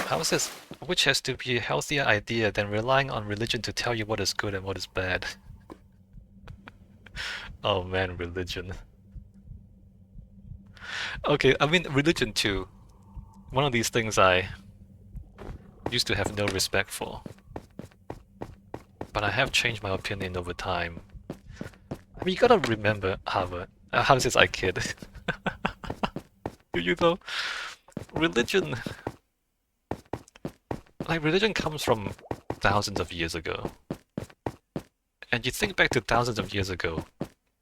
How is this? Which has to be a healthier idea than relying on religion to tell you what is good and what is bad. Oh man, religion. Okay, I mean religion too. One of these things I used to have no respect for, but I have changed my opinion over time. I mean, you gotta remember Harvard. How is this? I kid. You know, religion, like religion comes from thousands of years ago. And you think back to thousands of years ago,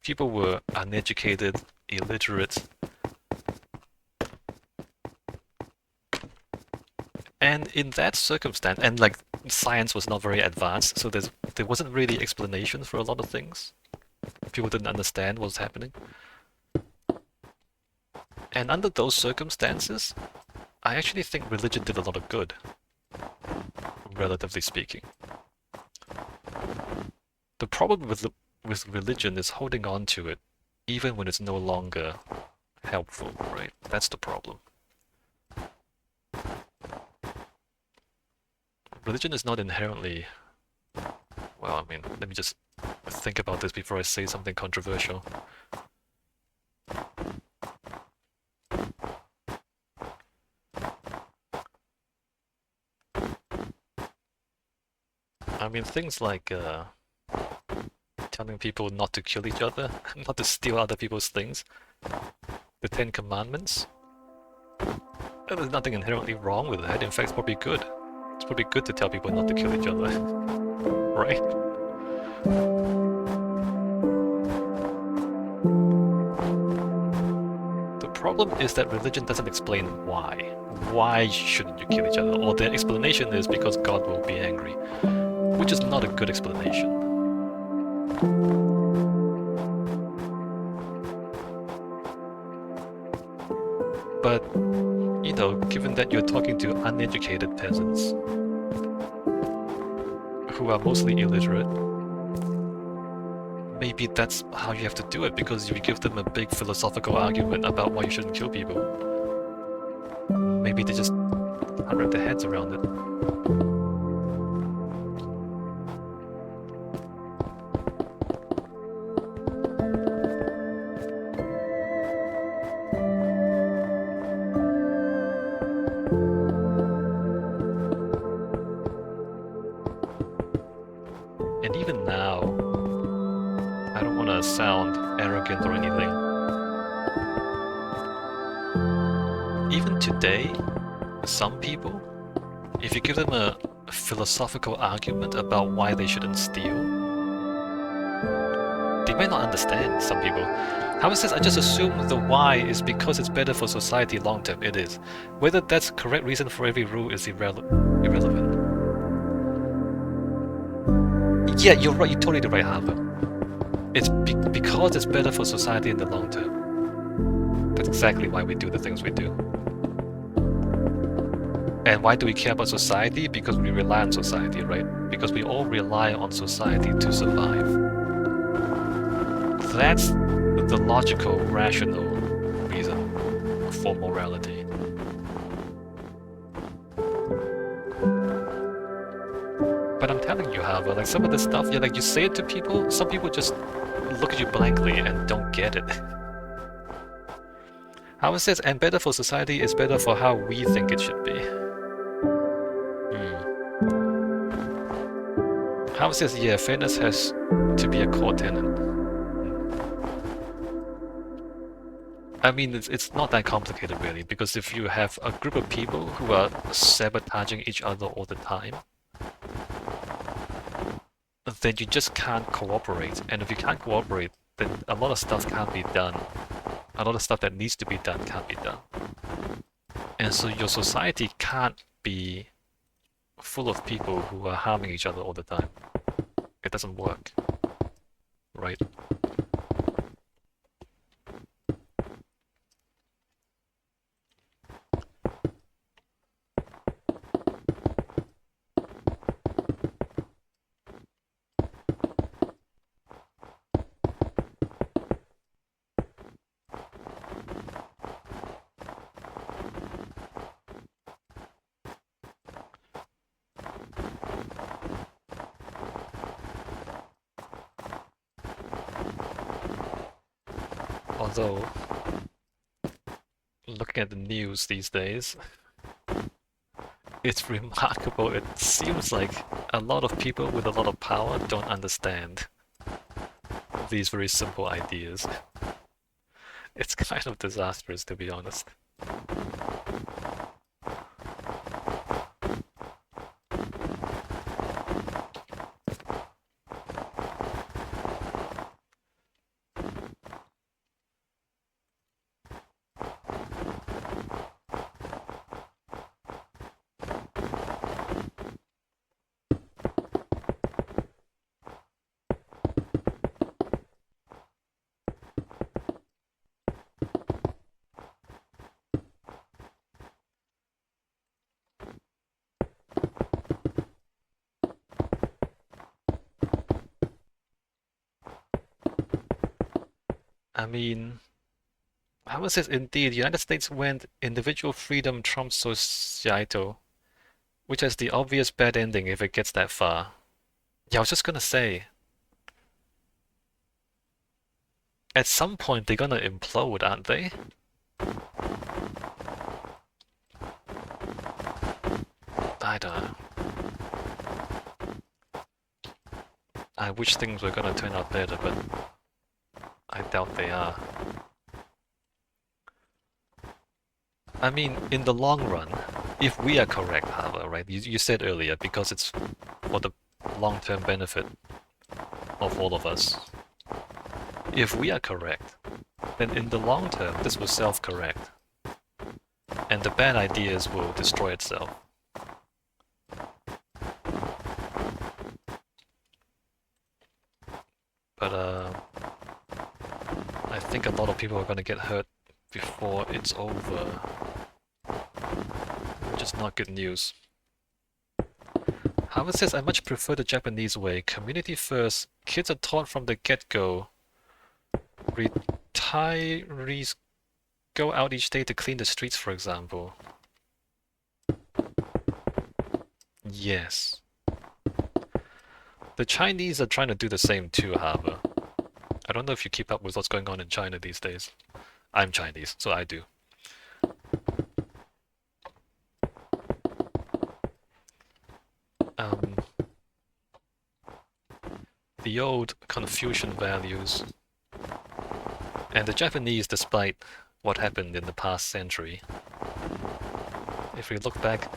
people were uneducated, illiterate, and in that circumstance, and like science was not very advanced, so there wasn't really explanation for a lot of things. People didn't understand what was happening. And under those circumstances, I actually think religion did a lot of good, relatively speaking. The problem with religion is holding on to it, even when it's no longer helpful, right? That's the problem. Religion is not inherently... Well, I mean, let me just think about this before I say something controversial. I mean, things like telling people not to kill each other, not to steal other people's things, the Ten Commandments. There's nothing inherently wrong with that. In fact, it's probably good. It's probably good to tell people not to kill each other, right? The problem is that religion doesn't explain why. Why shouldn't you kill each other? Or the explanation is because God will be angry, which is not a good explanation. But, you know, given that you're talking to uneducated peasants who are mostly illiterate, maybe that's how you have to do it, because if you give them a big philosophical argument about why you shouldn't kill people, maybe they just can't wrap their heads around it. And even now, I don't want to sound arrogant or anything. Even today, some people, if you give them a philosophical argument about why they shouldn't steal, they might not understand, some people. How is this? I just assume the why is because it's better for society long term. It is. Whether that's the correct reason for every rule is irrelevant. Yeah, you're right. You're totally right, Harvard. It's because it's better for society in the long term. That's exactly why we do the things we do. And why do we care about society? Because we rely on society, right? Because we all rely on society to survive. That's the logical, rational reason for morality. But I'm telling you, however, like some of this stuff, yeah, like you say it to people, some people just look at you blankly and don't get it. How it says, and better for society is better for how we think it should be. How it says, yeah, fairness has to be a core tenet. I mean, it's not that complicated really, because if you have a group of people who are sabotaging each other all the time, then you just can't cooperate. And if you can't cooperate, then a lot of stuff can't be done. A lot of stuff that needs to be done can't be done. And so your society can't be full of people who are harming each other all the time. It doesn't work, right? Although, looking at the news these days, it's remarkable. It seems like a lot of people with a lot of power don't understand these very simple ideas. It's kind of disastrous, to be honest. I mean, how is it indeed? The United States went individual freedom trumps societal, which has the obvious bad ending if it gets that far. Yeah, I was just gonna say, at some point they're gonna implode, aren't they? I don't know. I wish things were gonna turn out better, but I doubt they are. I mean, in the long run, if we are correct, however, right? You said earlier, because it's for the long-term benefit of all of us. If we are correct, then in the long term, this will self-correct, and the bad ideas will destroy itself. But I think a lot of people are gonna get hurt before it's over, which is not good news. Howard says, I much prefer the Japanese way. Community first. Kids are taught from the get-go. Retirees go out each day to clean the streets, for example. Yes. The Chinese are trying to do the same too, however. I don't know if you keep up with what's going on in China these days. I'm Chinese, so I do. The old Confucian values. And the Japanese, despite what happened in the past century, if we look back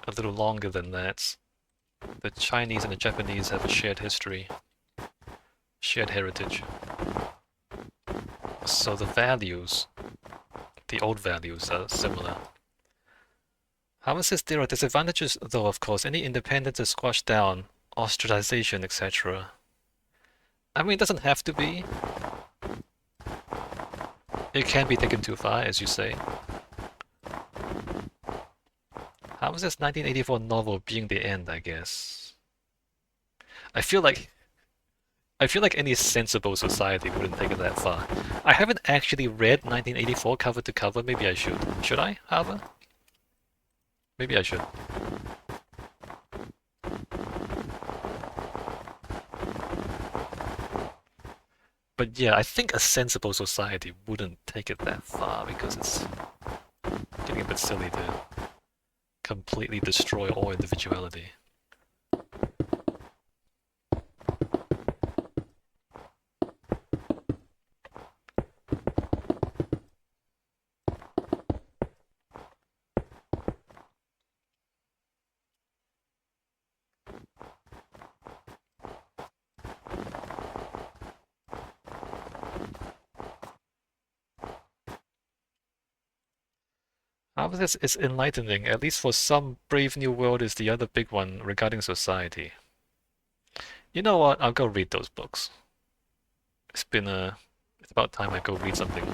a little longer than that, the Chinese and the Japanese have a shared history, shared heritage. So the values, the old values, are similar. However, says there are disadvantages, though, of course. Any independence is squashed down, ostracization, etc. I mean, it doesn't have to be. It can be taken too far, as you say. How is this 1984 novel being the end, I guess? I feel like any sensible society wouldn't take it that far. I haven't actually read 1984 cover to cover. Maybe I should. Should I, however? Maybe I should. But yeah, I think a sensible society wouldn't take it that far because it's getting a bit silly to completely destroy all individuality. However, this is enlightening, at least for some. Brave New World is the other big one regarding society. You know what? I'll go read those books. It's about time I go read something.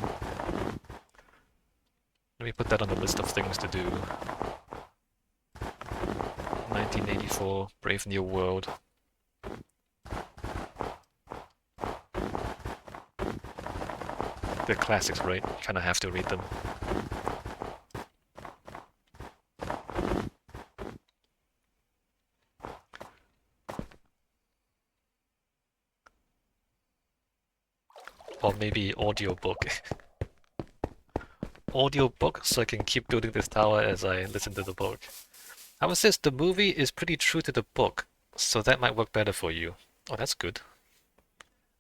Let me put that on the list of things to do. 1984, Brave New World. They're classics, right? Kinda have to read them. Or maybe audiobook. audio book so I can keep building this tower as I listen to the book. How is this? The movie is pretty true to the book, so that might work better for you. Oh, that's good.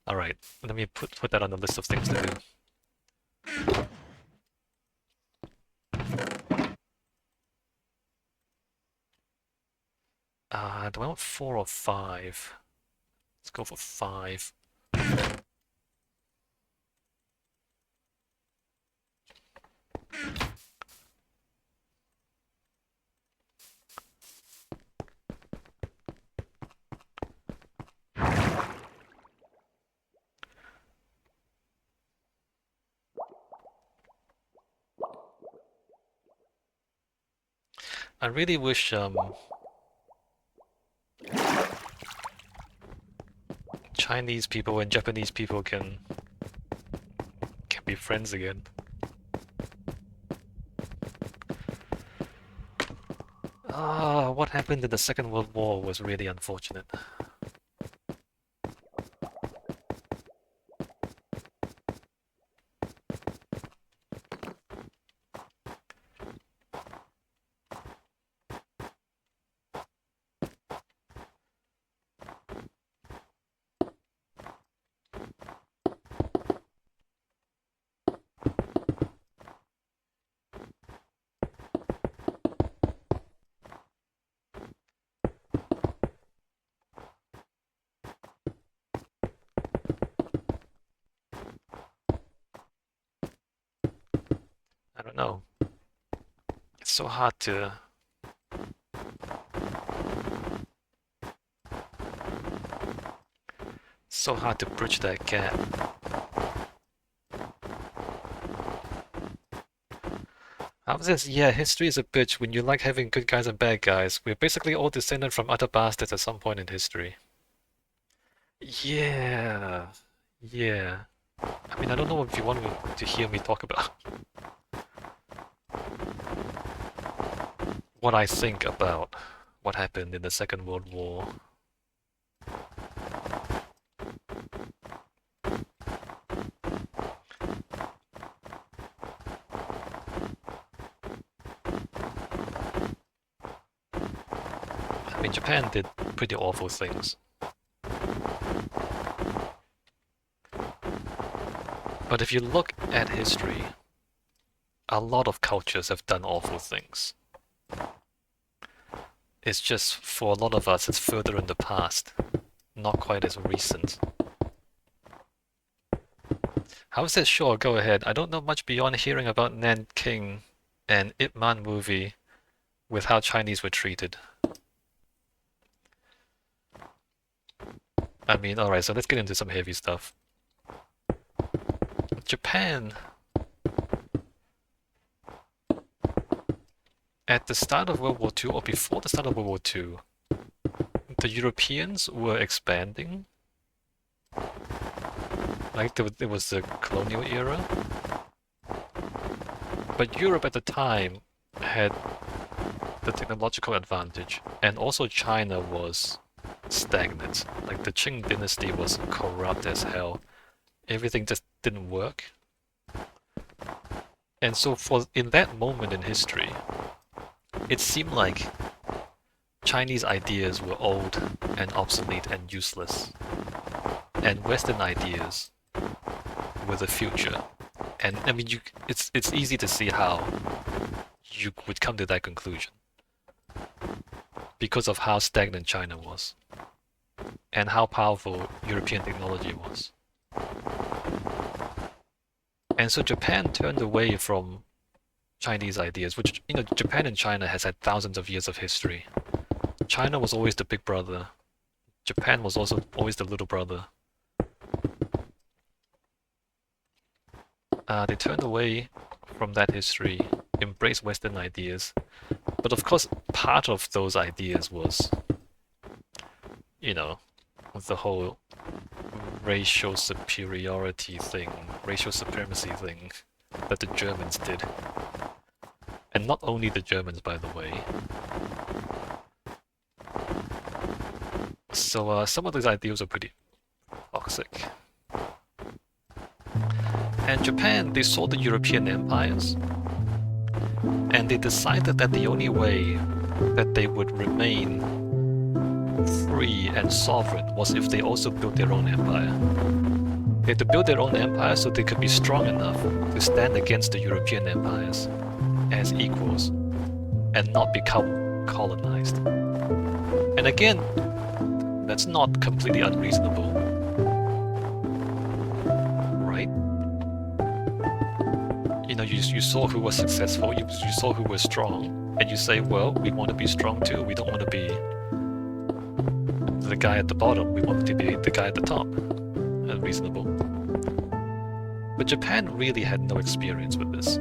Alright, let me put that on the list of things to do. Do I want 4 or 5? Let's go for 5. I really wish Chinese people and Japanese people can be friends again. What happened in the Second World War was really unfortunate. I don't know. It's so hard to bridge that gap. How's this? Yeah, history is a bitch when you like having good guys and bad guys. We're basically all descended from utter bastards at some point in history. Yeah. Yeah. I mean, I don't know if you want to hear me talk about what I think about what happened in the Second World War. I mean, Japan did pretty awful things. But if you look at history, a lot of cultures have done awful things. It's just, for a lot of us, it's further in the past, not quite as recent. How is that? Sure, go ahead. I don't know much beyond hearing about Nanking and Ip Man movie with how Chinese were treated. I mean, alright, so let's get into some heavy stuff. Japan, at the start of World War II, or before the start of World War II, the Europeans were expanding. Like, there was the colonial era. But Europe at the time had the technological advantage, and also China was stagnant. Like, the Qing dynasty was corrupt as hell. Everything just didn't work. And so in that moment in history, it seemed like Chinese ideas were old and obsolete and useless, and Western ideas were the future. And I mean, it's easy to see how you would come to that conclusion because of how stagnant China was and how powerful European technology was. And so Japan turned away from Chinese ideas, which, you know, Japan and China has had thousands of years of history. China was always the big brother. Japan was also always the little brother. They turned away from that history, embraced Western ideas. But of course, part of those ideas was, you know, the whole racial superiority thing, racial supremacy thing that the Germans did. And not only the Germans, by the way. So some of those ideals are pretty toxic. And Japan, they saw the European empires they decided that the only way that they would remain free and sovereign was if they also built their own empire. They had to build their own empire so they could be strong enough to stand against the European empires as equals and not become colonized. And again, that's not completely unreasonable, right? You know, you saw who was successful, you saw who was strong, and you say, well, we want to be strong too. We don't want to be the guy at the bottom, we want to be the guy at the top. Reasonable. But Japan really had no experience with this.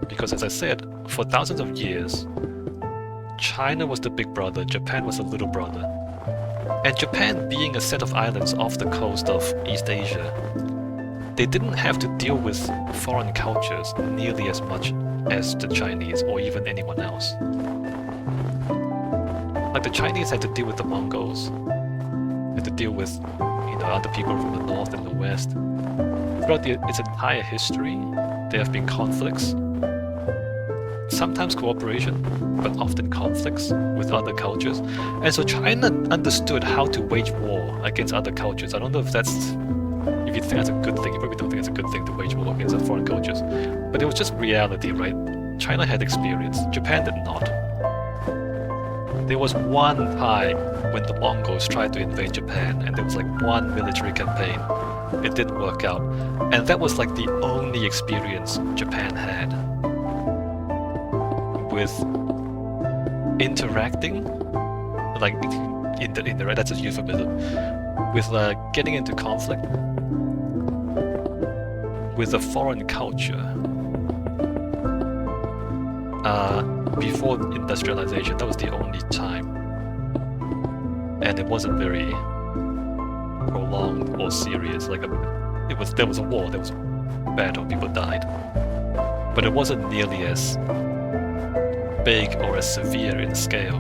Because as I said, for thousands of years, China was the big brother, Japan was the little brother. And Japan being a set of islands off the coast of East Asia, they didn't have to deal with foreign cultures nearly as much as the Chinese or even anyone else. Like the Chinese had to deal with the Mongols, had to deal with other people from the north and the west. Throughout its entire history, there have been conflicts, sometimes cooperation, but often conflicts with other cultures. And so China understood how to wage war against other cultures. I don't know if you think that's a good thing. You probably don't think it's a good thing to wage war against foreign cultures. But it was just reality, right? China had experience. Japan did not. There was one time when the Mongols tried to invade Japan, and there was like one military campaign. It didn't work out. And that was like the only experience Japan had with interacting, like that's a euphemism, with getting into conflict with a foreign culture before industrialization. That was the only time. And it wasn't very prolonged or serious. Like there was a war, there was a battle, people died. But it wasn't nearly as big or as severe in scale.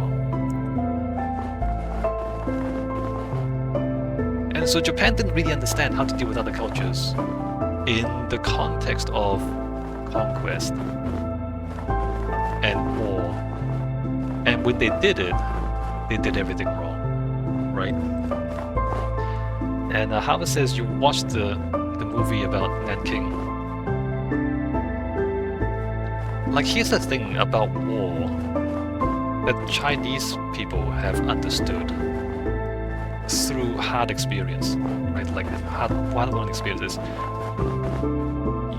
And so Japan didn't really understand how to deal with other cultures in the context of conquest and war. And when they did it, they did everything wrong, right? And Harvard says you watched the movie about Nanking. Like, here's the thing about war that Chinese people have understood through hard experience, right? Like hard-won experiences.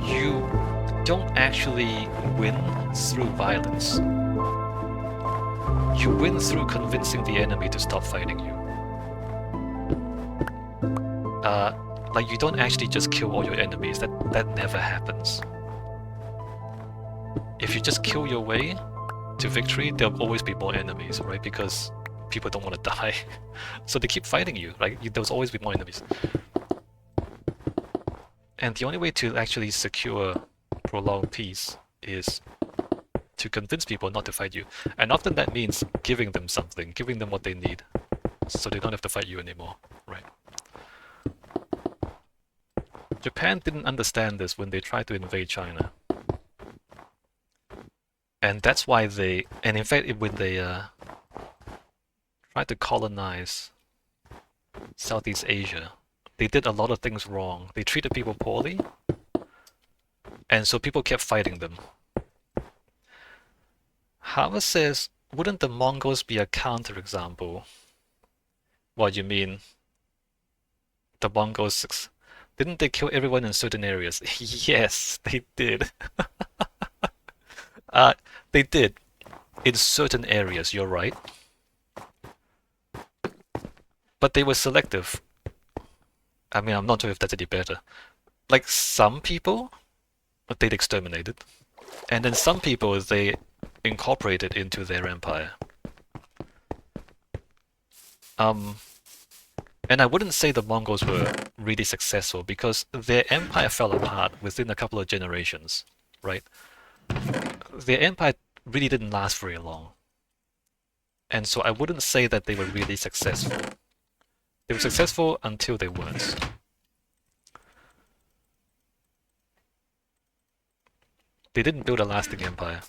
You don't actually win through violence. You win through convincing the enemy to stop fighting you. Like, you don't actually just kill all your enemies. That never happens. If you just kill your way to victory, there'll always be more enemies, right? Because people don't want to die. So they keep fighting you, right? There'll always be more enemies. And the only way to actually secure prolonged peace is to convince people not to fight you. And often that means giving them something, giving them what they need, so they don't have to fight you anymore, right? Japan didn't understand this when they tried to invade China. And that's why and in fact, when they tried to colonize Southeast Asia, they did a lot of things wrong. They treated people poorly, and so people kept fighting them. Harvard says, wouldn't the Mongols be a counterexample? What, you mean the Mongols, didn't they kill everyone in certain areas? Yes, they did. They did. In certain areas, you're right. But they were selective. I mean, I'm not sure if that's any better. Like, some people, they'd exterminated. And then some people, they incorporated into their empire. And I wouldn't say the Mongols were really successful, because their empire fell apart within a couple of generations, right? Their empire really didn't last very long. And so I wouldn't say that they were really successful. They were successful until they weren't. They didn't build a lasting empire.